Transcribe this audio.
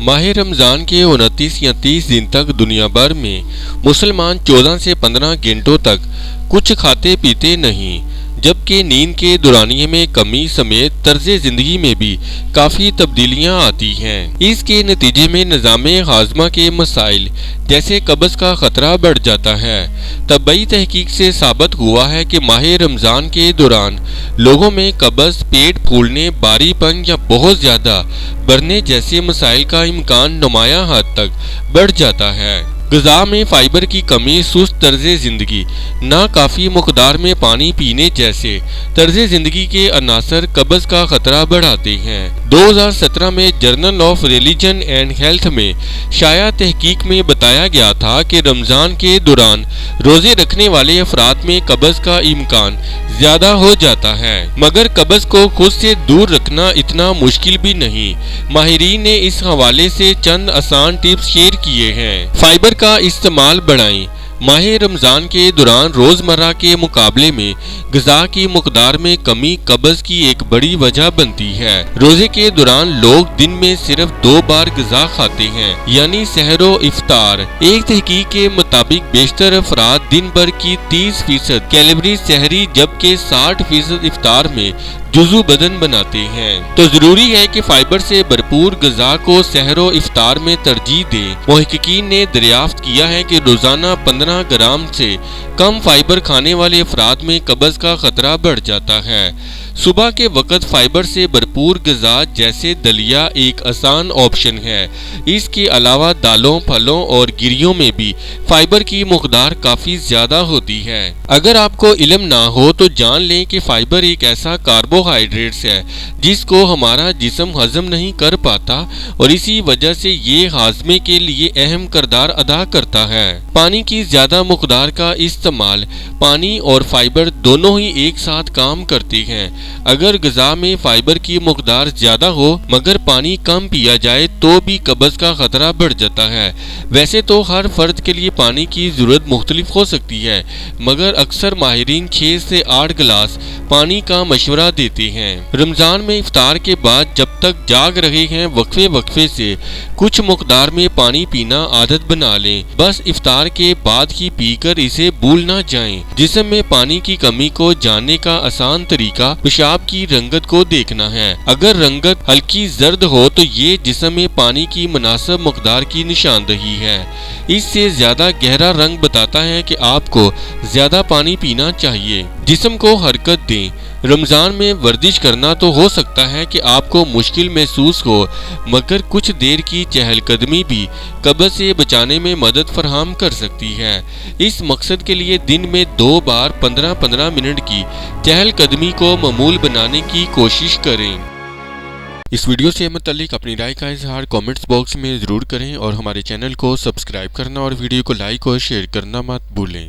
माह रमज़ान के 29 या 30 दिन तक दुनिया भर में मुसलमान 14 से 15 घंटों तक कुछ खाते पीते नहीं, जबकि नींद के दौरानिये में कमी समेत तर्ज ज़िंदगी में भी काफ़ी तब्दीलियाँ आती हैं। इसके नतीजे में निज़ामे हाज़मा के मसाइल जैसे कब्ज़ का ख़तरा बढ़ जाता है। तबई तहकीक से साबित हुआ है कि माह रमज़ान के दौरान लोगों में कब्ज़, पेट फूलने, भारीपन या बहुत ज़्यादा बढ़ने जैसे मसाइल का इम्कान नुमायां हद तक बढ़ जाता है। ग़िज़ा में फ़ाइबर की कमी, सुस्त तर्ज ज़िंदगी, नाकाफ़ी मकदार में पानी पीने जैसे तर्ज ज़िंदगी के अनासर कब्ज़ का ख़तरा बढ़ाते हैं। 2017 में journal of religion and health में शाया तहकीक में बताया गया था कि रमज़ान के दौरान रोज़े रखने वाले अफराद में कब्ज़ का इम्कान ज़्यादा हो जाता है, मगर कब्ज़ को खुद से दूर रखना इतना मुश्किल भी नहीं। माहिरीन ने इस हवाले से चंद आसान टिप्स शेयर किए हैं। फ़ाइबर का इस्तेमाल बढ़ाएं। माह रमज़ान के दौरान रोज़मर्रा के मुकाबले में ग़िज़ा की मकदार में कमी कब्ज़ की एक बड़ी वजह बनती है। रोज़े के दौरान लोग दिन में सिर्फ 2 बार ग़िज़ा खाते हैं, यानी सहर व इफ्तार। एक तहकीक के मुताबिक बेशतर अफराद दिन भर की 30% कैलोरी सहरी जबकि 60% इफ्तार में जुज़ू बदन बनाते हैं। तो ज़रूरी है कि फ़ाइबर से भरपूर ग़िज़ा को सहर व इफ्तार में तरजीह दें। मुहक्किकीन ने दरियाफ्त किया है कि रोज़ाना 15 ग्राम से कम फ़ाइबर खाने वाले अफराद में कब्ज़ का ख़तरा बढ़ जाता है। सुबह के वक़्त फ़ाइबर से भरपूर ग़िज़ा जैसे दलिया एक आसान ऑप्शन है। इसके अलावा दालों, फलों और गिरियों में भी फ़ाइबर की मकदार काफ़ी ज़्यादा होती है। अगर आपको इल्म ना हो तो जान लें कि फ़ाइबर एक ऐसा कार्बोहाइड्रेट्स है जिसको हमारा जिस्म हज़म नहीं कर पाता और इसी वजह से ये हाज़मे के लिए अहम किरदार अदा करता है। पानी की ज़्यादा मकदार का इस्तेमाल। पानी और फ़ाइबर दोनों ही एक साथ काम करते हैं। अगर ग़िज़ा में फ़ाइबर की मकदार ज़्यादा हो मगर पानी कम पिया जाए तो भी कब्ज़ का ख़तरा बढ़ जाता है। वैसे तो हर फ़र्द के लिए पानी की ज़रूरत मुख्तलिफ हो सकती है, मगर अक्सर माहिरीन 6 से 8 गिलास पानी का मशवरा देते हैं। रमज़ान में इफ्तार के बाद जब तक जाग रहे हैं वक्फे वक्फे से कुछ मकदार में पानी पीना आदत बना लें। बस इफ्तार के बाद ही पीकर इसे भूल ना जाएं। जिस्म में पानी की कमी को जानने का आसान तरीका पेशाब की रंगत को देखना है। अगर रंगत हल्की जर्द हो तो ये जिस्म में पानी की मुनासिब मकदार की निशानदही है। इससे ज्यादा गहरा रंग बताता है कि आपको ज्यादा पानी पीना चाहिए। जिस्म को हरकत दें। रमज़ान में वर्जिश करना तो हो सकता है कि आपको मुश्किल महसूस हो, मगर कुछ देर की चहलकदमी भी कब्ज़ से बचाने में मदद फराहम कर सकती है। इस मकसद के लिए दिन में 2 बार 15-15 मिनट की चहलकदमी को मामूल बनाने की कोशिश करें। इस वीडियो से मुताल्लिक अपनी राय का इजहार कमेंट्स बॉक्स में ज़रूर करें और हमारे चैनल को सब्सक्राइब करना और वीडियो को लाइक और शेयर करना मत भूलें।